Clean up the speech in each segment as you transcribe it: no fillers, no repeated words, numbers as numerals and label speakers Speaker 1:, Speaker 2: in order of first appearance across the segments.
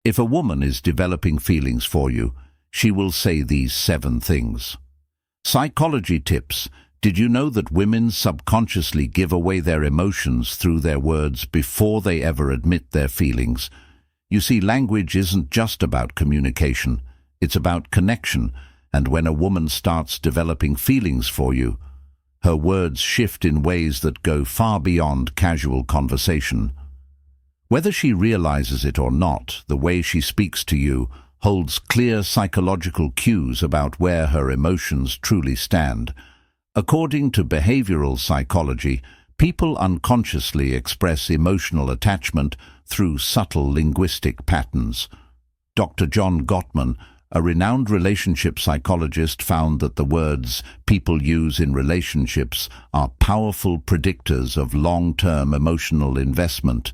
Speaker 1: If a woman is developing feelings for you, she will say these 7 things. Psychology tips. Did you know that women subconsciously give away their emotions through their words before they ever admit their feelings? You see, language isn't just about communication, it's about connection, and when a woman starts developing feelings for you, her words shift in ways that go far beyond casual conversation. Whether she realizes it or not, the way she speaks to you holds clear psychological cues about where her emotions truly stand. According to behavioral psychology, people unconsciously express emotional attachment through subtle linguistic patterns. Dr. John Gottman, a renowned relationship psychologist, found that the words people use in relationships are powerful predictors of long-term emotional investment,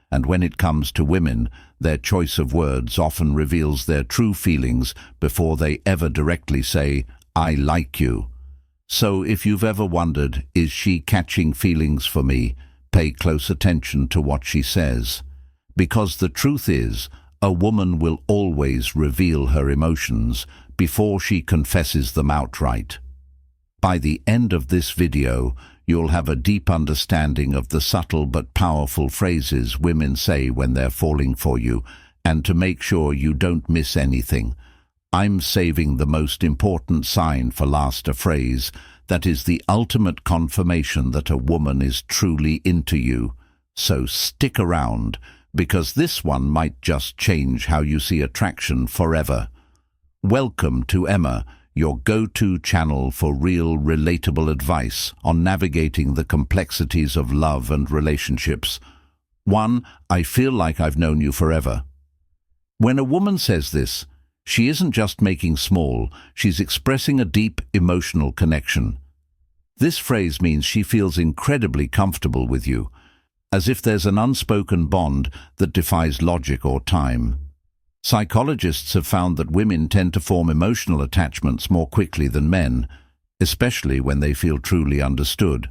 Speaker 1: and when it comes to women, their choice of words often reveals their true feelings before they ever directly say, "I like you." So if you've ever wondered, is she catching feelings for me, pay close attention to what she says. Because the truth is, a woman will always reveal her emotions before she confesses them outright. By the end of this video, you'll have a deep understanding of the subtle but powerful phrases women say when they're falling for you, and to make sure you don't miss anything, I'm saving the most important sign for last, a phrase that is the ultimate confirmation that a woman is truly into you. So stick around, because this one might just change how you see attraction forever. Welcome to Emma, your go-to channel for real, relatable advice on navigating the complexities of love and relationships. 1. I feel like I've known you forever. When a woman says this, she isn't just making small, she's expressing a deep emotional connection. This phrase means she feels incredibly comfortable with you, as if there's an unspoken bond that defies logic or time. Psychologists have found that women tend to form emotional attachments more quickly than men, especially when they feel truly understood.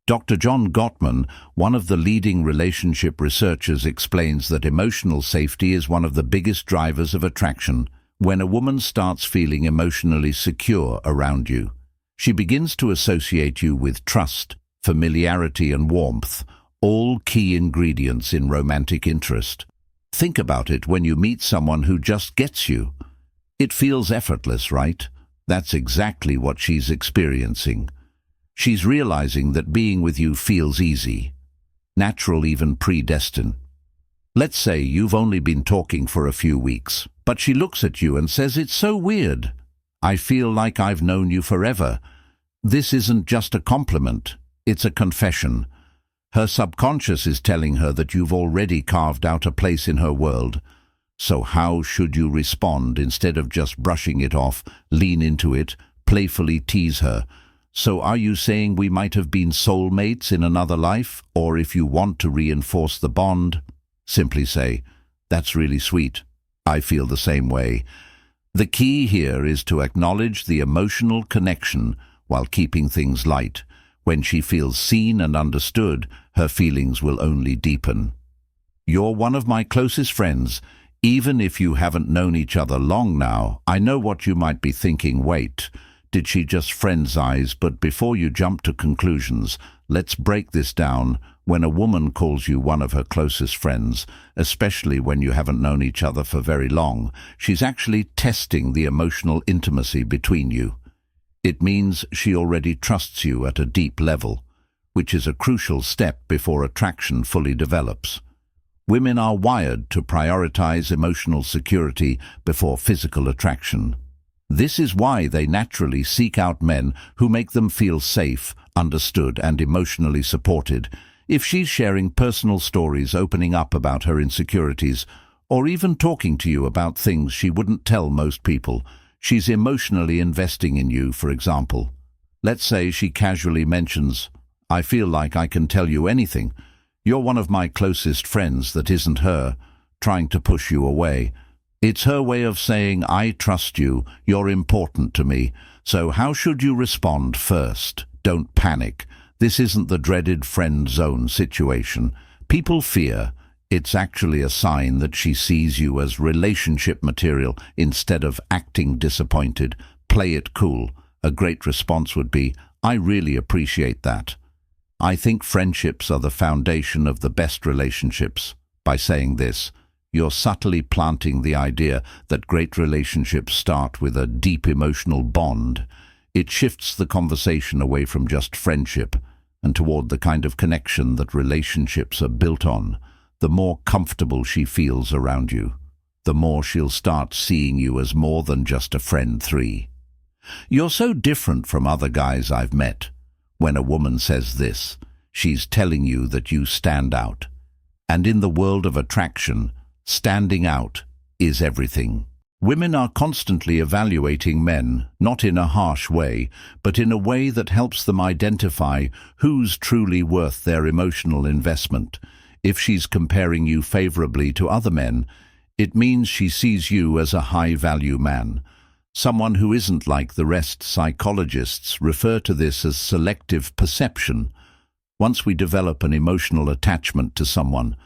Speaker 1: Dr. John Gottman, one of the leading relationship researchers, explains that emotional safety is one of the biggest drivers of attraction. When a woman starts feeling emotionally secure around you, she begins to associate you with trust, familiarity, and warmth, all key ingredients in romantic interest. Think about it when you meet someone who just gets you. It feels effortless, right? That's exactly what she's experiencing. She's realizing that being with you feels easy, natural, even predestined. Let's say you've only been talking for a few weeks, but she looks at you and says, "It's so weird. I feel like I've known you forever." This isn't just a compliment, it's a confession. Her subconscious is telling her that you've already carved out a place in her world. So how should you respond? Instead of just brushing it off, lean into it, playfully tease her. "So are you saying we might have been soulmates in another life?" Or if you want to reinforce the bond, simply say, "That's really sweet. I feel the same way." The key here is to acknowledge the emotional connection while keeping things light. When she feels seen and understood, her feelings will only deepen. "You're one of my closest friends. Even if you haven't known each other long now, I know what you might be thinking. Wait, did she just friend-size?" But before you jump to conclusions, let's break this down. When a woman calls you one of her closest friends, especially when you haven't known each other for very long, she's actually testing the emotional intimacy between you. It means she already trusts you at a deep level, which is a crucial step before attraction fully develops. Women are wired to prioritize emotional security before physical attraction. This is why they naturally seek out men who make them feel safe, understood, and emotionally supported. If she's sharing personal stories, opening up about her insecurities, or even talking to you about things she wouldn't tell most people, she's emotionally investing in you. For example, let's say she casually mentions, "I feel like I can tell you anything. You're one of my closest friends." That isn't her trying to push you away. It's her way of saying, "I trust you, you're important to me." So how should you respond? First, don't panic. This isn't the dreaded friend zone situation. People fear, It's actually a sign that she sees you as relationship material instead of acting disappointed. Play it cool. A great response would be, "I really appreciate that. I think friendships are the foundation of the best relationships." By saying this, you're subtly planting the idea that great relationships start with a deep emotional bond. It shifts the conversation away from just friendship and toward the kind of connection that relationships are built on. The more comfortable she feels around you, the more she'll start seeing you as more than just a friend. 3. You're so different from other guys I've met. When a woman says this, she's telling you that you stand out. And in the world of attraction, standing out is everything. Women are constantly evaluating men, not in a harsh way, but in a way that helps them identify who's truly worth their emotional investment. If she's comparing you favorably to other men, it means she sees you as a high-value man, someone who isn't like the rest. Psychologists refer to this as selective perception. Once we develop an emotional attachment to someone,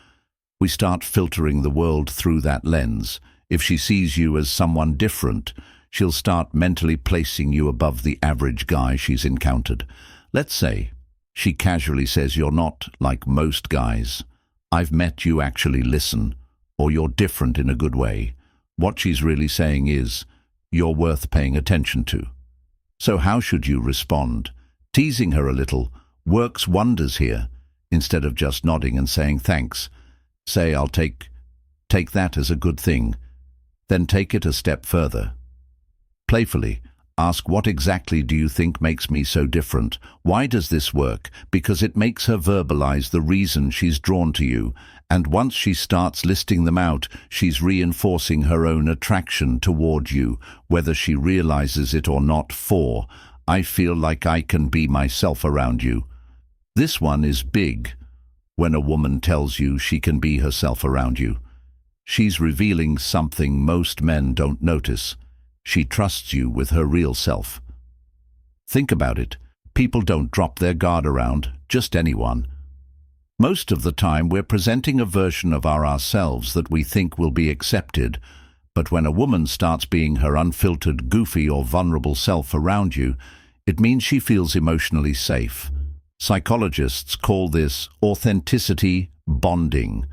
Speaker 1: we start filtering the world through that lens. If she sees you as someone different, she'll start mentally placing you above the average guy she's encountered. Let's say she casually says you're not like most guys. I've met you actually listen, or you're different in a good way. What she's really saying is, you're worth paying attention to. So how should you respond? Teasing her a little works wonders here. Instead of just nodding and saying thanks, say, I'll take that as a good thing. Then take it a step further. Playfully, ask, what exactly do you think makes me so different? Why does this work? Because it makes her verbalize the reason she's drawn to you, and once she starts listing them out, she's reinforcing her own attraction toward you, whether she realizes it or not. 4. I feel like I can be myself around you. This one is big. When a woman tells you she can be herself around you, she's revealing something most men don't notice. She trusts you with her real self. Think about it. People don't drop their guard around just anyone. Most of the time we're presenting a version of ourselves that we think will be accepted, but when a woman starts being her unfiltered, goofy or vulnerable self around you, it means she feels emotionally safe. Psychologists call this authenticity bonding.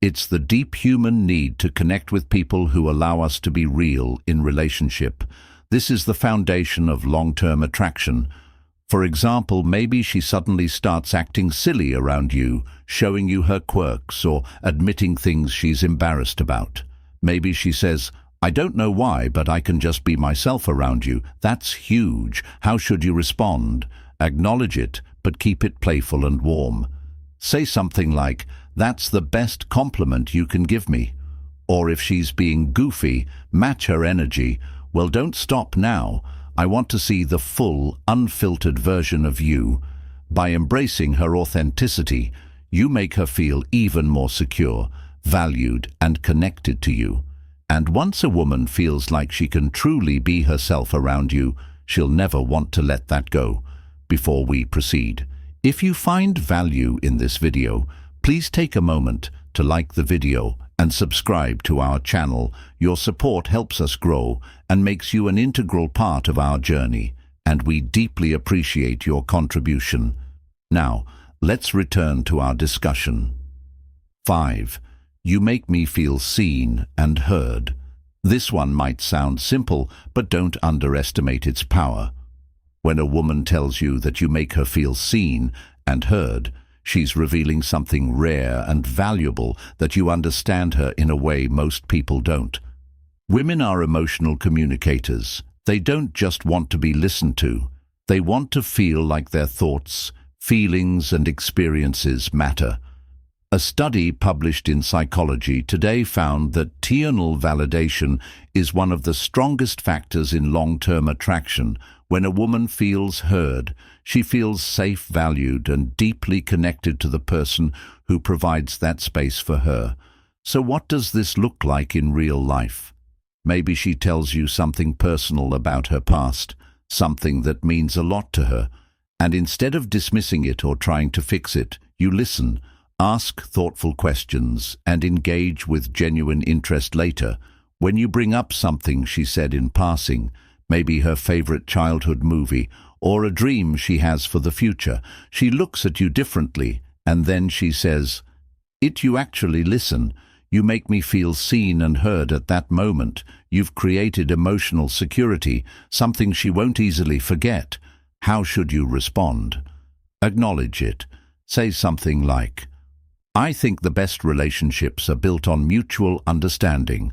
Speaker 1: It's the deep human need to connect with people who allow us to be real in relationship. This is the foundation of long-term attraction. For example, maybe she suddenly starts acting silly around you, showing you her quirks or admitting things she's embarrassed about. Maybe she says, I don't know why, but I can just be myself around you. That's huge. How should you respond? Acknowledge it, but keep it playful and warm. Say something like, that's the best compliment you can give me. Or if she's being goofy, match her energy. Well, don't stop now. I want to see the full, unfiltered version of you. By embracing her authenticity, you make her feel even more secure, valued, and connected to you. And once a woman feels like she can truly be herself around you, she'll never want to let that go. Before we proceed, if you find value in this video, please take a moment to like the video and subscribe to our channel. Your support helps us grow and makes you an integral part of our journey, and we deeply appreciate your contribution. Now, let's return to our discussion. 5. You make me feel seen and heard. This one might sound simple, but don't underestimate its power. When a woman tells you that you make her feel seen and heard, she's revealing something rare and valuable, that you understand her in a way most people don't. Women are emotional communicators. They don't just want to be listened to. They want to feel like their thoughts, feelings, and experiences matter. A study published in Psychology Today found that tonal validation is one of the strongest factors in long-term attraction. When a woman feels heard, she feels safe, valued, and deeply connected to the person who provides that space for her. So what does this look like in real life? Maybe she tells you something personal about her past, something that means a lot to her, and instead of dismissing it or trying to fix it, you listen, Ask thoughtful questions and engage with genuine interest later. When you bring up something she said in passing, maybe her favorite childhood movie, or a dream she has for the future, she looks at you differently, and then she says, you actually listen. You make me feel seen and heard at that moment. You've created emotional security, something she won't easily forget. How should you respond? Acknowledge it. Say something like, I think the best relationships are built on mutual understanding.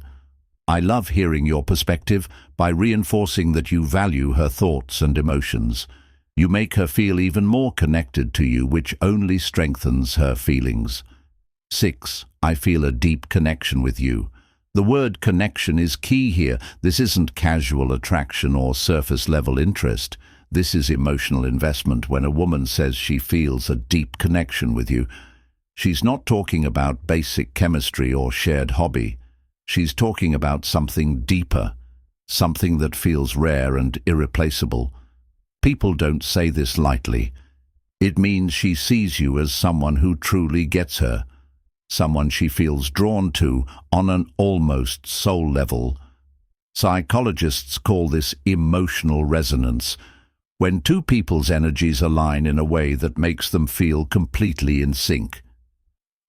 Speaker 1: I love hearing your perspective. By reinforcing that you value her thoughts and emotions, you make her feel even more connected to you, which only strengthens her feelings. 6. I feel a deep connection with you. The word connection is key here. This isn't casual attraction or surface-level interest. This is emotional investment. When a woman says she feels a deep connection with you, she's not talking about basic chemistry or shared hobby. She's talking about something deeper, something that feels rare and irreplaceable. People don't say this lightly. It means she sees you as someone who truly gets her, someone she feels drawn to on an almost soul level. Psychologists call this emotional resonance, when two people's energies align in a way that makes them feel completely in sync.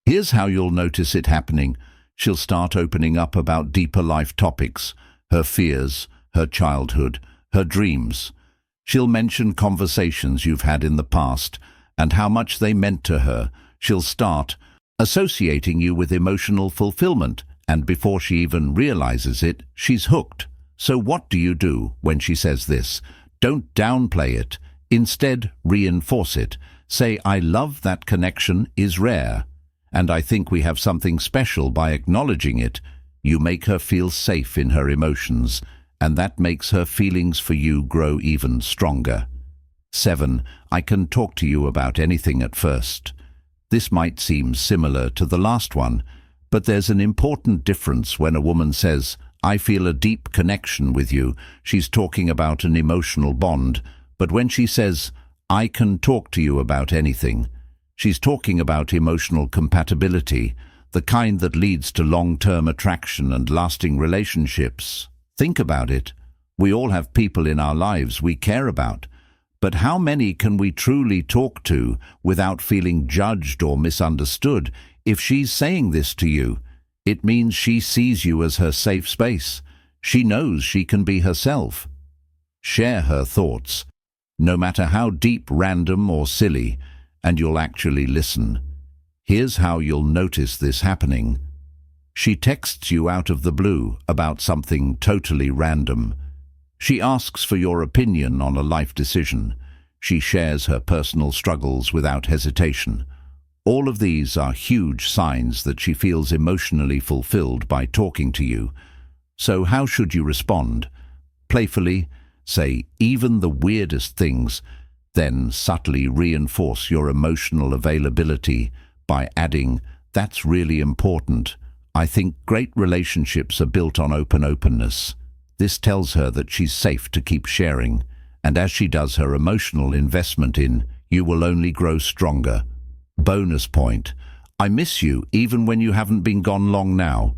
Speaker 1: Here's how you'll notice it happening. She'll start opening up about deeper life topics, her fears, her childhood, her dreams. She'll mention conversations you've had in the past and how much they meant to her. She'll start associating you with emotional fulfillment, and before she even realizes it, she's hooked. So what do you do when she says this? Don't downplay it. Instead, reinforce it. Say, I love that connection is rare, and I think we have something special. By acknowledging it, you make her feel safe in her emotions, and that makes her feelings for you grow even stronger. 7. I can talk to you about anything at first. This might seem similar to the last one, but there's an important difference. When a woman says, I feel a deep connection with you, she's talking about an emotional bond. But when she says, I can talk to you about anything, she's talking about emotional compatibility, the kind that leads to long-term attraction and lasting relationships. Think about it. We all have people in our lives we care about. But how many can we truly talk to without feeling judged or misunderstood? If she's saying this to you, it means she sees you as her safe space. She knows she can be herself. Share her thoughts, no matter how deep, random, or silly, and you'll actually listen. Here's how you'll notice this happening. She texts you out of the blue about something totally random. She asks for your opinion on a life decision. She shares her personal struggles without hesitation. All of these are huge signs that she feels emotionally fulfilled by talking to you. So how should you respond? Playfully, say even the weirdest things, then subtly reinforce your emotional availability by adding, that's really important. I think great relationships are built on openness. This tells her that she's safe to keep sharing, and as she does, her emotional investment in you will only grow stronger. Bonus point. I miss you even when you haven't been gone long now.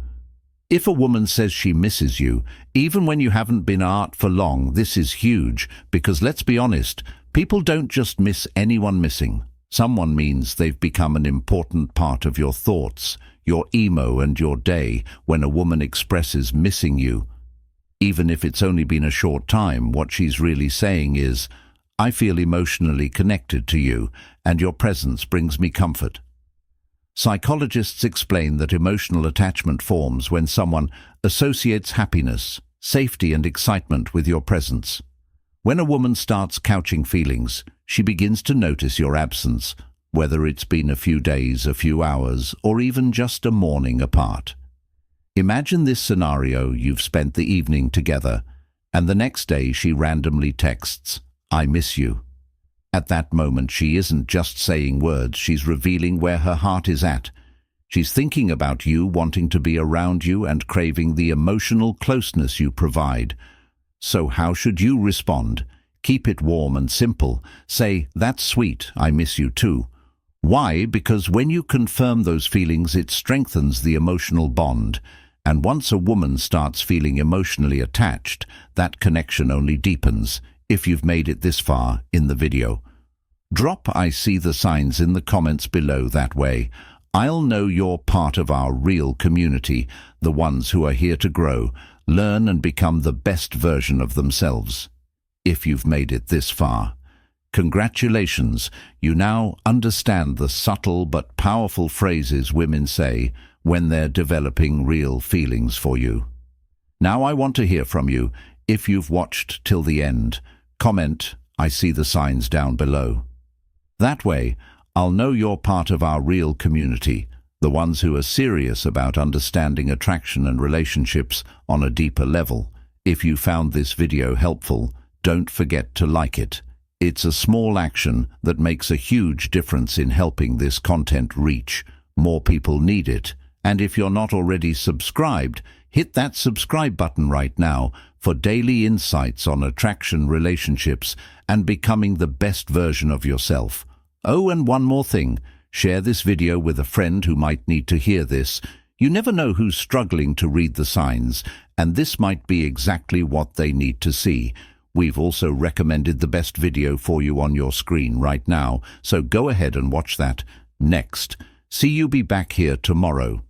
Speaker 1: If a woman says she misses you, even when you haven't been out for long, this is huge, because let's be honest, people don't just miss anyone missing. Someone means they've become an important part of your thoughts, your emo and your day. When a woman expresses missing you, even if it's only been a short time, what she's really saying is, I feel emotionally connected to you, and your presence brings me comfort. Psychologists explain that emotional attachment forms when someone associates happiness, safety, and excitement with your presence. When a woman starts couching feelings, she begins to notice your absence, whether it's been a few days, a few hours, or even just a morning apart. Imagine this scenario: you've spent the evening together, and the next day she randomly texts, I miss you. At that moment, she isn't just saying words, she's revealing where her heart is at. She's thinking about you, wanting to be around you, and craving the emotional closeness you provide. So how should you respond? Keep it warm and simple. Say, that's sweet, I miss you too. Why? Because when you confirm those feelings, it strengthens the emotional bond. And once a woman starts feeling emotionally attached, that connection only deepens. If you've made it this far in the video, drop "I see the signs" in the comments below. That way, I'll know you're part of our real community, the ones who are here to grow, learn and become the best version of themselves. If you've made it this far, congratulations, you now understand the subtle but powerful phrases women say when they're developing real feelings for you. Now I want to hear from you. If you've watched till the end, comment "I see the signs" down below. That way, I'll know you're part of our real community, the ones who are serious about understanding attraction and relationships on a deeper level. If you found this video helpful, don't forget to like it. It's a small action that makes a huge difference in helping this content reach. More people need it. And if you're not already subscribed, hit that subscribe button right now for daily insights on attraction, relationships, and becoming the best version of yourself. Oh, and one more thing. Share this video with a friend who might need to hear this. You never know who's struggling to read the signs, and this might be exactly what they need to see. We've also recommended the best video for you on your screen right now, so go ahead and watch that next. See you be back here tomorrow.